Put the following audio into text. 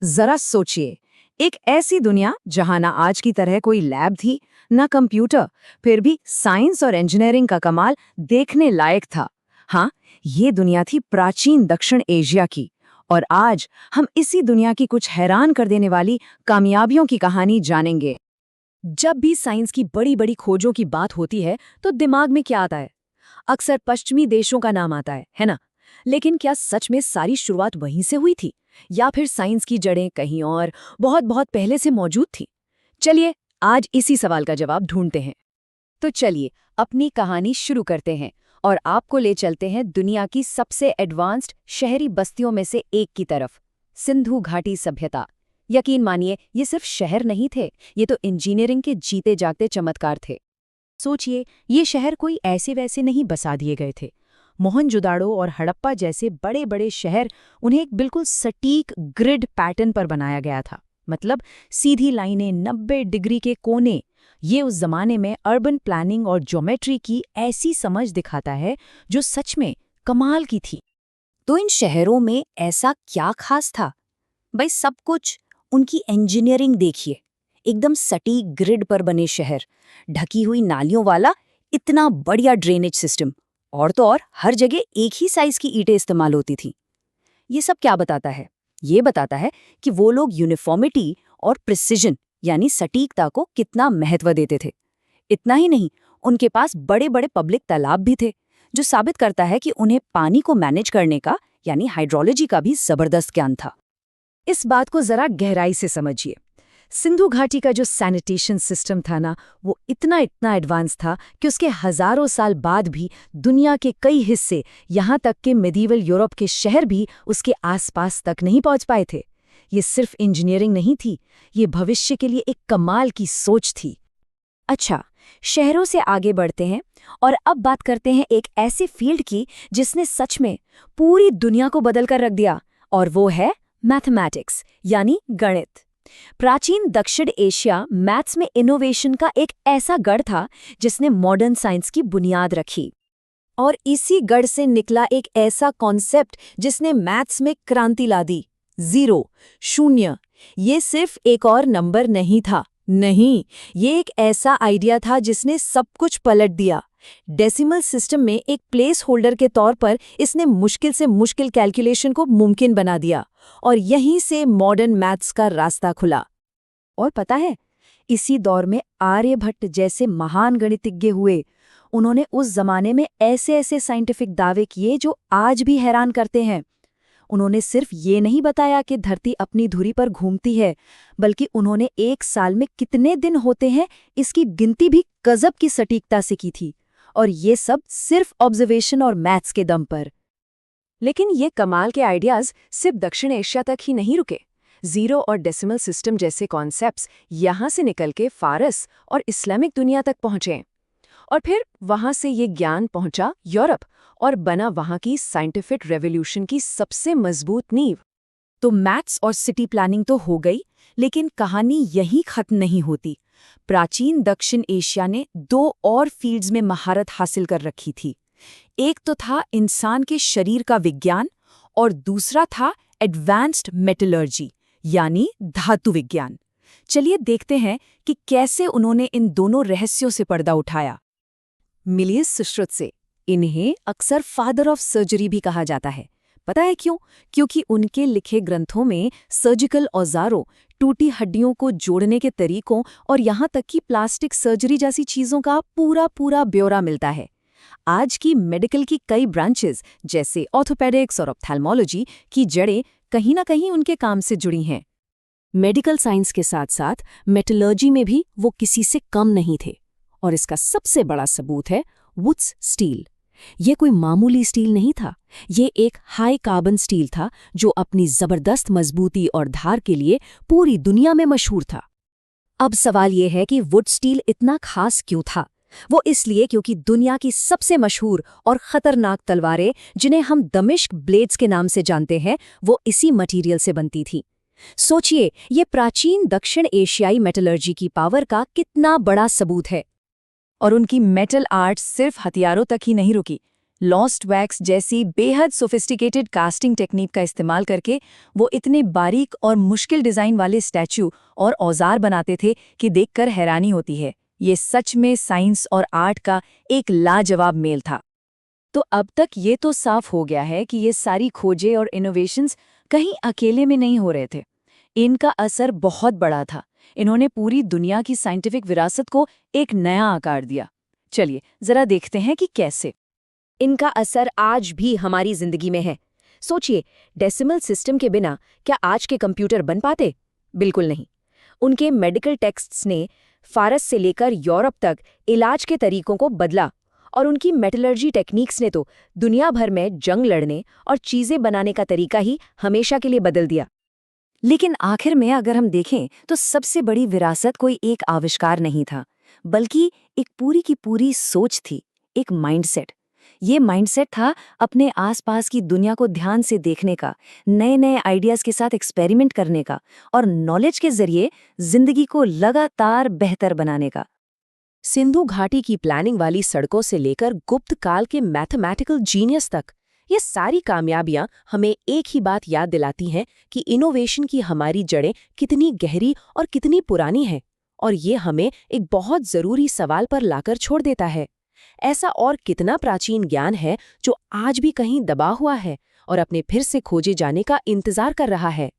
जरा सोचिए, एक ऐसी दुनिया जहां ना आज की तरह कोई लैब थी, ना कंप्यूटर, फिर भी साइंस और इंजीनियरिंग का कमाल देखने लायक था। हाँ, ये दुनिया थी प्राचीन दक्षिण एशिया की। और आज हम इसी दुनिया की कुछ हैरान कर देने वाली कामयाबियों की कहानी जानेंगे। जब भी साइंस की बड़ी बड़ी खोजों की बात होती है तो दिमाग में क्या आता है? अक्सर पश्चिमी देशों का नाम आता है ना? लेकिन क्या सच में सारी शुरुआत वहीं से हुई थी, या फिर साइंस की जड़ें कहीं और बहुत बहुत पहले से मौजूद थी? चलिए, आज इसी सवाल का जवाब ढूंढते हैं। तो चलिए अपनी कहानी शुरू करते हैं और आपको ले चलते हैं दुनिया की सबसे एडवांस्ड शहरी बस्तियों में से एक की तरफ, सिंधु घाटी सभ्यता। यकीन मानिए, ये सिर्फ शहर नहीं थे, ये तो इंजीनियरिंग के जीते जागते चमत्कार थे। सोचिए, ये शहर कोई ऐसे वैसे नहीं बसा दिए गए थे। मोहनजोदाड़ो और हड़प्पा जैसे बड़े बड़े शहर, उन्हें एक बिल्कुल सटीक ग्रिड पैटर्न पर बनाया गया था। मतलब सीधी लाइनें, 90 डिग्री के कोने। ये उस जमाने में अर्बन प्लानिंग और ज्योमेट्री की ऐसी समझ दिखाता है जो सच में कमाल की थी। तो इन शहरों में ऐसा क्या खास था? भाई सब कुछ। उनकी इंजीनियरिंग देखिए, एकदम सटीक ग्रिड पर बने शहर, ढकी हुई नालियों वाला इतना बढ़िया ड्रेनेज सिस्टम, और तो और हर जगह एक ही साइज की ईंटें इस्तेमाल होती थी। ये सब क्या बताता है? ये बताता है कि वो लोग यूनिफॉर्मिटी और प्रिसिजन यानी सटीकता को कितना महत्व देते थे। इतना ही नहीं, उनके पास बड़े बड़े पब्लिक तालाब भी थे, जो साबित करता है कि उन्हें पानी को मैनेज करने का यानी हाइड्रोलॉजी का भी जबरदस्त ज्ञान था। इस बात को जरा गहराई से समझिए। सिंधु घाटी का जो सैनिटेशन सिस्टम था ना, वो इतना एडवांस था कि उसके हजारों साल बाद भी दुनिया के कई हिस्से, यहाँ तक कि मिडीवल यूरोप के शहर भी उसके आसपास तक नहीं पहुंच पाए थे। ये सिर्फ इंजीनियरिंग नहीं थी, ये भविष्य के लिए एक कमाल की सोच थी। अच्छा, शहरों से आगे बढ़ते हैं और अब बात करते हैं एक ऐसे फील्ड की जिसने सच में पूरी दुनिया को बदल कर रख दिया, और वो है मैथमेटिक्स यानी गणित। प्राचीन दक्षिण एशिया मैथ्स में इनोवेशन का एक ऐसा गढ़ था जिसने मॉडर्न साइंस की बुनियाद रखी। और इसी गढ़ से निकला एक ऐसा कॉन्सेप्ट जिसने मैथ्स में क्रांति ला दी, जीरो, शून्य। ये सिर्फ एक और नंबर नहीं था, नहीं, ये एक ऐसा आइडिया था जिसने सब कुछ पलट दिया। डेसिमल सिस्टम में एक प्लेस होल्डर के तौर पर इसने मुश्किल से मुश्किल कैलकुलेशन को मुमकिन बना दिया, और यहीं से मॉडर्न मैथ्स का रास्ता खुला। और पता है, इसी दौर में आर्यभट्ट जैसे महान गणितज्ञ हुए। उन्होंने उस जमाने में ऐसे ऐसे साइंटिफिक दावे किए जो आज भी हैरान करते हैं। उन्होंने सिर्फ ये नहीं बताया कि धरती अपनी धुरी पर घूमती है, बल्कि उन्होंने एक साल में कितने दिन होते हैं इसकी गिनती भी गजब की सटीकता से की थी, और ये सब सिर्फ ऑब्जर्वेशन और मैथ्स के दम पर। लेकिन ये कमाल के आइडियाज सिर्फ दक्षिण एशिया तक ही नहीं रुके। जीरो और डेसिमल सिस्टम जैसे कॉन्सेप्ट्स यहाँ से निकल के फारस और इस्लामिक दुनिया तक पहुंचे, और फिर वहां से ये ज्ञान पहुंचा यूरोप और बना वहां की साइंटिफिक रेवोल्यूशन की सबसे मजबूत नींव। तो मैथ्स और सिटी प्लानिंग तो हो गई, लेकिन कहानी यहीं खत्म नहीं होती। प्राचीन दक्षिण एशिया ने दो और फील्ड्स में महारत हासिल कर रखी थी। एक तो था इंसान के शरीर का विज्ञान, और दूसरा था एडवांस्ड मेटलर्जी यानी धातु विज्ञान। चलिए देखते हैं कि कैसे उन्होंने इन दोनों रहस्यों से पर्दा उठाया। मिलिए सुश्रुत से। इन्हें अक्सर फादर ऑफ सर्जरी भी कहा जाता है। पता है क्यों? क्योंकि उनके लिखे ग्रंथों में सर्जिकल औजारों, टूटी हड्डियों को जोड़ने के तरीकों और यहाँ तक कि प्लास्टिक सर्जरी जैसी चीज़ों का पूरा पूरा ब्यौरा मिलता है। आज की मेडिकल की कई ब्रांचेस जैसे ऑर्थोपेडिक्स और ऑप्थेल्मोलॉजी की जड़ें कहीं ना कहीं उनके काम से जुड़ी हैं। मेडिकल साइंस के साथ साथ मेटलर्जी में भी वो किसी से कम नहीं थे, और इसका सबसे बड़ा सबूत है वुड्स स्टील। ये कोई मामूली स्टील नहीं था, ये एक हाई कार्बन स्टील था जो अपनी जबरदस्त मजबूती और धार के लिए पूरी दुनिया में मशहूर था। अब सवाल ये है कि वुड स्टील इतना खास क्यों था? वो इसलिए क्योंकि दुनिया की सबसे मशहूर और खतरनाक तलवारें, जिन्हें हम दमिश्क ब्लेड्स के नाम से जानते हैं, वो इसी मटेरियल से बनती थी। सोचिए, ये प्राचीन दक्षिण एशियाई मेटलर्जी की पावर का कितना बड़ा सबूत है। और उनकी मेटल आर्ट सिर्फ हथियारों तक ही नहीं रुकी। लॉस्ट वैक्स जैसी बेहद सोफिस्टिकेटेड कास्टिंग टेक्निक का इस्तेमाल करके वो इतने बारीक और मुश्किल डिज़ाइन वाले स्टैचू और औजार बनाते थे कि देखकर हैरानी होती है। ये सच में साइंस और आर्ट का एक लाजवाब मेल था। तो अब तक ये तो साफ हो गया है कि ये सारी खोजें और इनोवेशंस कहीं अकेले में नहीं हो रहे थे। इनका असर बहुत बड़ा था। इन्होंने पूरी दुनिया की साइंटिफिक विरासत को एक नया आकार दिया। चलिए जरा देखते हैं कि कैसे। इनका असर आज भी हमारी जिंदगी में है। सोचिए, डेसिमल सिस्टम के बिना क्या आज के कंप्यूटर बन पाते? बिल्कुल नहीं। उनके मेडिकल टेक्स्ट्स ने फारस से लेकर यूरोप तक इलाज के तरीकों को बदला, और उनकी मेटलर्जी टेक्निक्स ने तो दुनिया भर में जंग लड़ने और चीजें बनाने का तरीका ही हमेशा के लिए बदल दिया। लेकिन आखिर में अगर हम देखें तो सबसे बड़ी विरासत कोई एक आविष्कार नहीं था, बल्कि एक पूरी की पूरी सोच थी, एक माइंडसेट। ये माइंडसेट था अपने आसपास की दुनिया को ध्यान से देखने का, नए नए आइडियाज के साथ एक्सपेरिमेंट करने का और नॉलेज के जरिए जिंदगी को लगातार बेहतर बनाने का। सिंधु घाटी की प्लानिंग वाली सड़कों से लेकर गुप्त काल के मैथमेटिकल जीनियस तक, ये सारी कामयाबियां हमें एक ही बात याद दिलाती हैं कि इनोवेशन की हमारी जड़ें कितनी गहरी और कितनी पुरानी हैं। और ये हमें एक बहुत ज़रूरी सवाल पर लाकर छोड़ देता है। ऐसा और कितना प्राचीन ज्ञान है जो आज भी कहीं दबा हुआ है और अपने फिर से खोजे जाने का इंतजार कर रहा है?